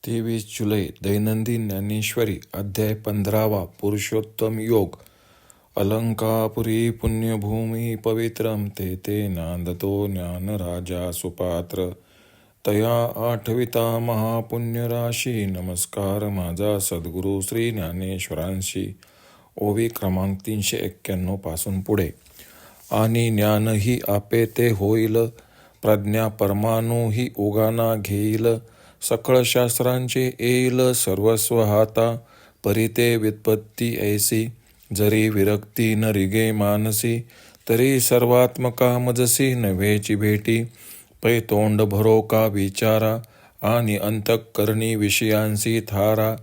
23 जुलै दैनंदिन ज्ञानेश्वरी अध्याय 15 पुरुषोत्तम योग. अलंकापुरी पुण्यभूमी पवित्रम ते नांदतो ज्ञानराजा सुपात्र. तया आठविता महापुण्यराशी. नमस्कार माझा सद्गुरू श्री ज्ञानेश्वरांशी. ओवी क्रमांक 391 पासून पुढे. आणि ज्ञानही आपे ते होईल, प्रज्ञा परमाणू ही उगाना घेईल. सकळ शास्त्रांचे येईल सर्वस्व हाता, परिते व्युत्पत्ती ऐसी. जरी विरक्ती न रिगे मानसी, तरी सर्वात्मका मजसी नव्हेची भेटी. पै तोंड भरो का विचारा, आणि अंतःकरणी विषयांसी थारा.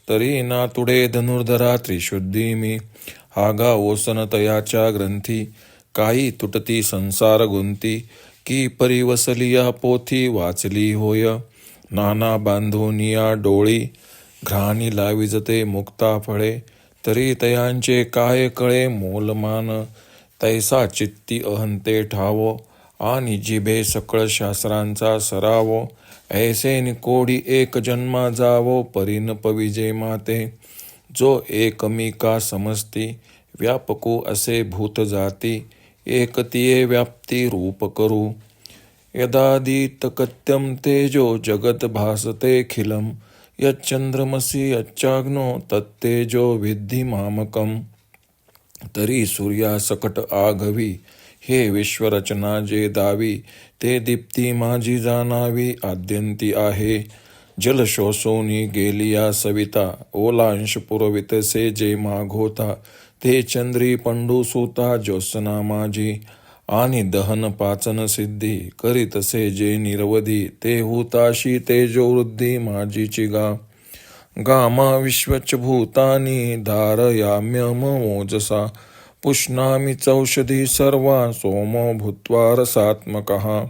तरी ना तुडे धनुर्धरा त्रिशुद्धी मी, हागा ओसन तयाच्या ग्रंथी. काही तुटती संसार गुंती, की परिवसलिया पोथी वाचली होय. नाना बांधोनिया डोळी, घ्राणी लाविजते मुक्ता फळे. तरी तयांचे काय कळे मोलमान, तैसा चित्ती अहंते ठावो. आणि जिभे सकळ शास्त्रांचा सरावो, ऐसे निकोडी एक जन्मा जावो. परीन पविजे माते, जो एकमिका समजती. व्यापको असे भूत जाती, एकतिये व्याप्ती रूप करू. यदादितकत्यं तेजो जगत भासतेऽखिलं, यच्चंद्रमसि यच्चाग्नो तत्तेजो विद्धि मामकम्. तरी सूर्यासकट आघवी, हे विश्वरचना जे दावी. ते दीप्ती माझी जाणावी, आद्यंती आहे. जल शोषोनी गेलिया सविता, ओलांश पुरवितसे जे मागोता. ते चंद्री पंडू सुता ज्योत्सना माझी, आणि दहन पाचन सिद्धी. करीतसे जे निरवधी, ते हुताशी तेजो वृद्धी माझीची गा. गामा विश्वच भूतानी, धारयाम्यम ओजसा. पुष्णामि चौषधी सर्वा, सोमो भूत्वा रसात्मकः.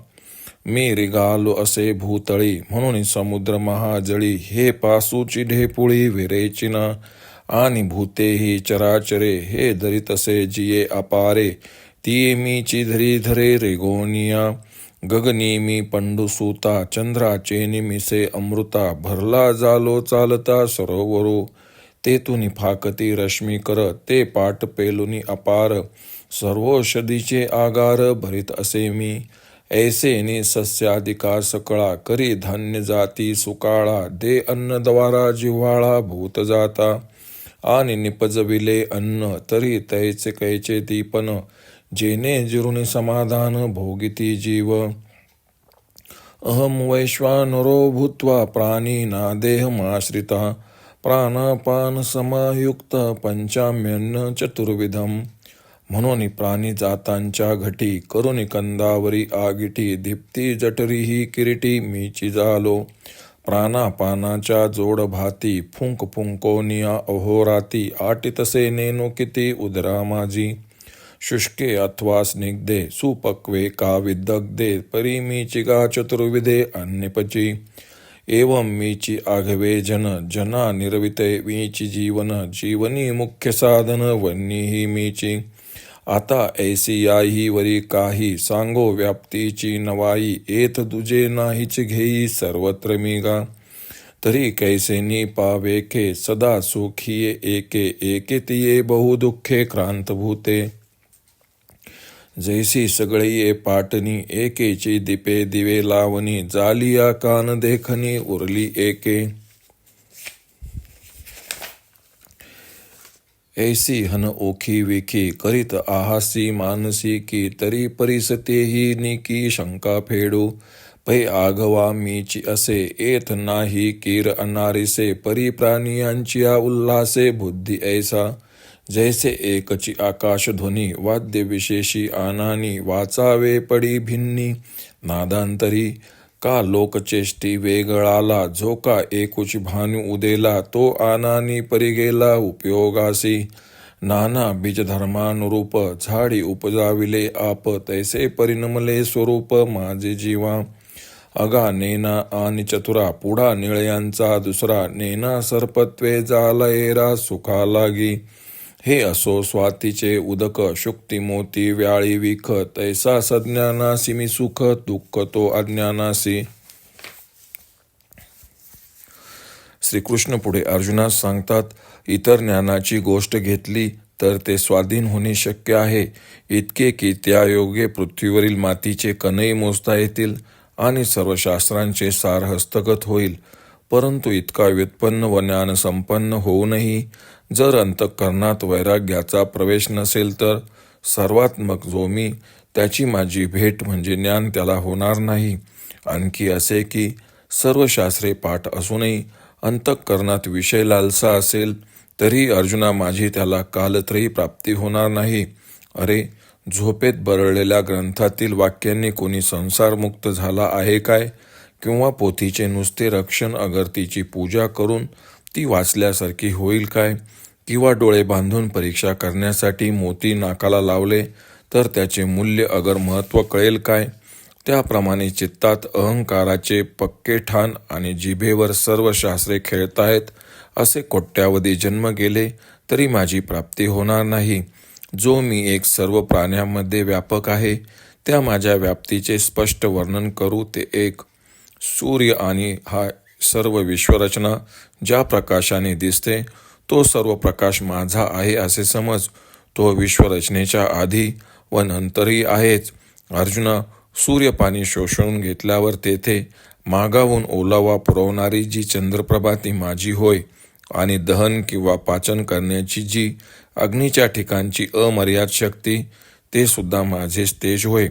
मी रिगालो असे भूतळी, म्हणून समुद्र महाजळी. हे पासूची ढेपुळी विरेचिना, आणि भूतेही चराचरे. हे धरितसे जिये अपारे, ती मीची धरी धरे रेगोनिया. गगनी मी पंडुसूता, चंद्राचे निमिसे अमृता. भरला जालो चालता सरोवरो, तेथुनी फाकती रश्मी कर. ते पाट पेलुनी अपार, सर्वौषधीचे आगार भरीत असे मी. ऐसेनी सस्यादिका सकळा, करी धान्य जाती सुकाळा. दे अन्न द्वारा जिव्हाळा भूत जाता, आणि निपजविले अन्न. तरी तैचे कैचे दीपन, जेने जिरुनी समाधान भोगिती जीव. अहम वैश्वानरो भूत्वा प्राणिना देहमाश्रिता. प्राणापान समायुक्त पंचाम्यन्न चतुर्विधम. म्हणून प्राणी जातांच्या घटी, करुणी कंदावरी आगिटी. दीप्ती जठरी ही किरीटी, मीची जालो. प्राणापानाच्या जोड भाती, फुंक फुंकोनिया अहोराती. आटितसे नेनो किती उदरा माझी. शुष्के अथवा स्निग्धे, सुपक्वे का विदग्धे. परी मीची गा चतुर्विधे अन्यपची. एवं मीची आघवे जन, जना निरविते मीची जीवन. जीवनी मुख्य साधन वन्नी ही मीची. आता ऐसी याही वरी काही, सांगो व्याप्तीची नवाई. येथ दुजे नाहीच घेई सर्वत्र मी गा. तरी कैसेनी पावेखे, सदा सुखिये एके. एके तिये बहुदुःखे क्रांतभूते. जैसी सगळी पाटणी, एकेची दीपे दिवे लावणी. जालिया कान देखणी, उरली एके. ऐसी हन ओखी विखी, करीत आहासी मानसी की. तरी परिसतेही निकी शंका फेडू. पै आघवा मीची असे, येथ नाही कीर अनारिसे. परी प्राणियांची उल्हासे बुद्धी ऐसा. जैसे एकची आकाशध्वनी, वाद्य विशेषी आनानी. वाचावे पडी भिन्नी नादांतरी, का लोकचेष्टी वेगळाला. झोका एकुची भानू उदेला, तो आनानी परी गेला उपयोगासी. नाना बीजधर्मानुरूप, झाडी उपजाविले आप. तैसे परिणमले स्वरूप माझे जीवा. अगा नेना आणि चतुरा, पुढा निळयांचा दुसरा. नेना सर्पत्वे जालयेरा सुखा लागी. हे असो स्वातीचे उदक, शुक्ती मोती व्याळी विख. तैसा सज्ञानासी मी सुख, दुःख तो अज्ञानासी. श्रीकृष्ण पुढे अर्जुनास सांगतात, इतर ज्ञानाची गोष्ट घेतली तर ते स्वाधीन होणे शक्य आहे, इतके की त्या योगे पृथ्वीवरील मातीचे कणही मोजता येतील आणि सर्व शास्त्रांचे सार हस्तगत होईल. परंतु इतका व्युत्पन्न व ज्ञानसंपन्न होऊनही जर अंतःकरणात वैराग्याचा प्रवेश नसेल तर सर्वात्मक जो मी त्याची माझी भेट म्हणजे ज्ञान त्याला होणार नाही. आणखी असे की सर्व शास्त्रे पाठ असूनही अंतःकरणात विषय लालसा असेल तरी अर्जुना माझी त्याला कालत्रयी प्राप्ती होणार नाही. अरे, झोपेत बरळलेल्या ग्रंथातील वाक्यांनी कोणी संसारमुक्त झाला आहे काय? किंवा पोथीचे नुसते रक्षण अगर तिची पूजा करून ती वाचल्यासारखी होईल काय? किंवा डोळे बांधून परीक्षा करण्यासाठी मोती नाकाला लावले तर त्याचे मूल्य अगर महत्त्व कळेल काय? त्याप्रमाणे चित्तात अहंकाराचे पक्के ठाण आणि जिभेवर सर्व शास्त्रे खेळतायत असे कोट्यावधी जन्म गेले तरी माझी प्राप्ती होणार नाही. जो मी एक सर्व प्राण्यांमध्ये व्यापक आहे त्या माझ्या व्याप्तीचे स्पष्ट वर्णन करू ते एक. सूर्य आणि हा सर्व विश्वरचना ज्या प्रकाशाने दिसते तो सर्व प्रकाश माझा आहे असे समज. तो विश्वरचनेच्या आधी व नंतरही आहेच. अर्जुना, सूर्यपाणी शोषून घेतल्यावर तेथे मागावून ओलावा पुरवणारी जी चंद्रप्रभा ती माझी होय आणि दहन किंवा पाचन करण्याची जी अग्नीच्या ठिकाणची अमर्याद शक्ती ते सुद्धा माझेच तेज होय.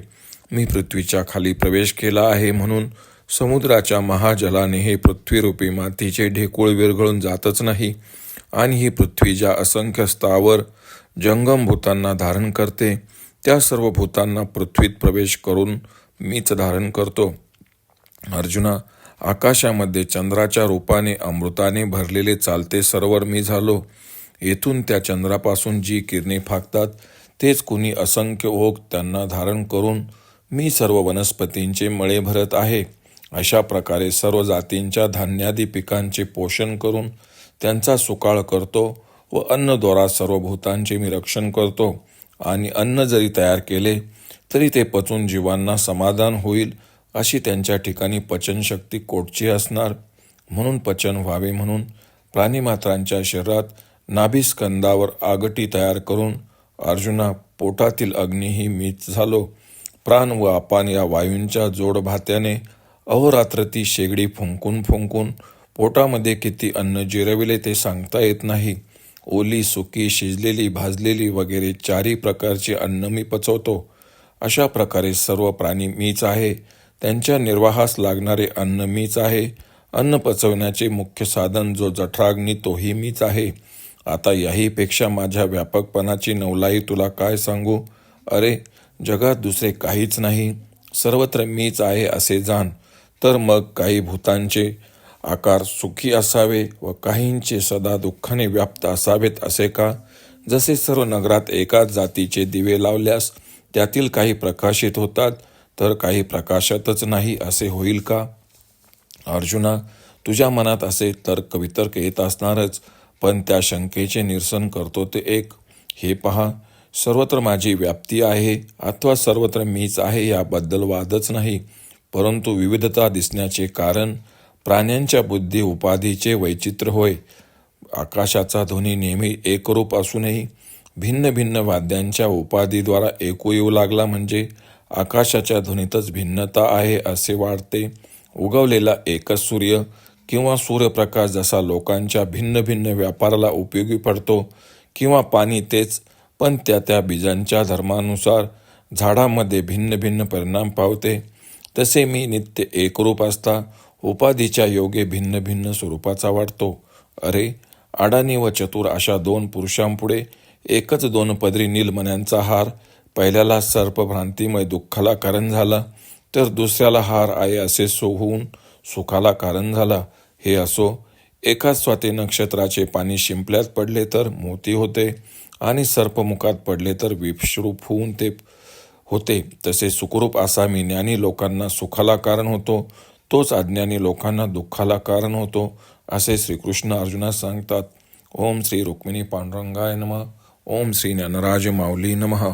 मी पृथ्वीच्या खाली प्रवेश केला आहे म्हणून समुद्राच्या महाजलाने हे पृथ्वीरूपी मातीचे ढेकूळ विरघळून जातच नाही आणि ही पृथ्वी ज्या असंख्य स्थावर जंगम भूतांना धारण करते त्या सर्व भूतांना पृथ्वीत प्रवेश करून मीच धारण करतो. अर्जुना, आकाशामध्ये चंद्राच्या रूपाने अमृताने भरलेले चालते सरोवर मी झालो. येथून त्या चंद्रापासून जी किरणे फाकतात तेच कुणी असंख्य ओघ त्यांना धारण करून मी सर्व वनस्पतींचे मळे भरत आहे. अशा प्रकारे सर्व जातींच्या धान्यादी पिकांचे पोषण करून त्यांचा सुकाळ करतो व अन्नद्वारा सर्व भूतांचे मी रक्षण करतो. आणि अन्न जरी तयार केले तरी ते पचून जीवांना समाधान होईल अशी त्यांच्या ठिकाणी पचनशक्ती कोटची असणार. म्हणून पचन व्हावे म्हणून प्राणीमात्रांच्या शरीरात नाभिस्कंदावर आगटी तयार करून अर्जुना पोटातील अग्नीही मीच झालो. प्राण व अपान या वायूंच्या जोडभात्याने अहोरात्र ती शेगडी फुंकून फुंकून पोटामध्ये किती अन्न जिरविले ते सांगता येत नाही. ओली, सुकी, शिजलेली, भाजलेली वगैरे चारही प्रकारचे अन्न मी पचवतो. अशा प्रकारे सर्व प्राणी मीच आहे. त्यांच्या निर्वाहास लागणारे अन्न मीच आहे. अन्न पचवण्याचे मुख्य साधन जो जठराग्नी तोही मीच आहे. आता याहीपेक्षा माझ्या व्यापकपणाची नवलाई तुला काय सांगू? अरे, जगात दुसरे काहीच नाही, सर्वत्र मीच आहे असे जाण. तर मग काही भूतांचे आकार सुखी असावे व काहींचे सदा दुःखाने व्याप्त असावेत असे का? जसे सर्व नगरात एकाच जातीचे दिवे लावल्यास त्यातील काही प्रकाशित होतात तर काही प्रकाशतच नाही असे होईल का? अर्जुना, तुझ्या मनात असे तर्क वितर्क येत असणारच, पण त्या शंकेचे निरसन करतो ते एक. हे पहा, सर्वत्र माझी व्याप्ती आहे अथवा सर्वत्र मीच आहे याबद्दल वादच नाही. परंतु विविधता दिसण्याचे कारण प्राण्यांच्या बुद्धी उपाधीचे वैचित्र्य होय. आकाशाचा ध्वनी नेहमी एकरूप असूनही भिन्न भिन्न वाद्यांच्या उपाधीद्वारा ऐकू येऊ लागला म्हणजे आकाशाच्या ध्वनीतच भिन्नता आहे असे वाटते. उगवलेला एकच सूर्य किंवा सूर्यप्रकाश जसा लोकांच्या भिन्न भिन्न व्यापाराला उपयोगी पडतो किंवा पाणी तेच, पण त्या त्या बीजांच्या धर्मानुसार झाडामध्ये भिन्न भिन्न परिणाम पावते, तसे मी नित्य एकरूप असता उपाधीच्या योगे भिन्न भिन्न स्वरूपाचा वाटतो. अरे, अडाणी व चतुर अशा दोन पुरुषांपुढे एकच दोन पदरी नीलमण्यांचा हार पहिल्याला सर्पभ्रांतीमुळे दुःखाला कारण झाला तर दुसऱ्याला हार आहे असे होऊन सुखाला कारण झाला. हे असो, एकाच स्वाती नक्षत्राचे पाणी शिंपल्यात पडले तर मोती होते आणि सर्पमुखात पडले तर विषरूप होऊन ते होते. तसे सुखरूप असा मी ज्ञानी लोकांना सुखाला कारण होतो, तोच अज्ञानी लोकांना दुःखाला कारण होतो असे श्रीकृष्ण अर्जुनास सांगतात. ओम श्री रुक्मिणी पांडुरंगाय नमः. ओम श्री ज्ञानराज माऊली नमः.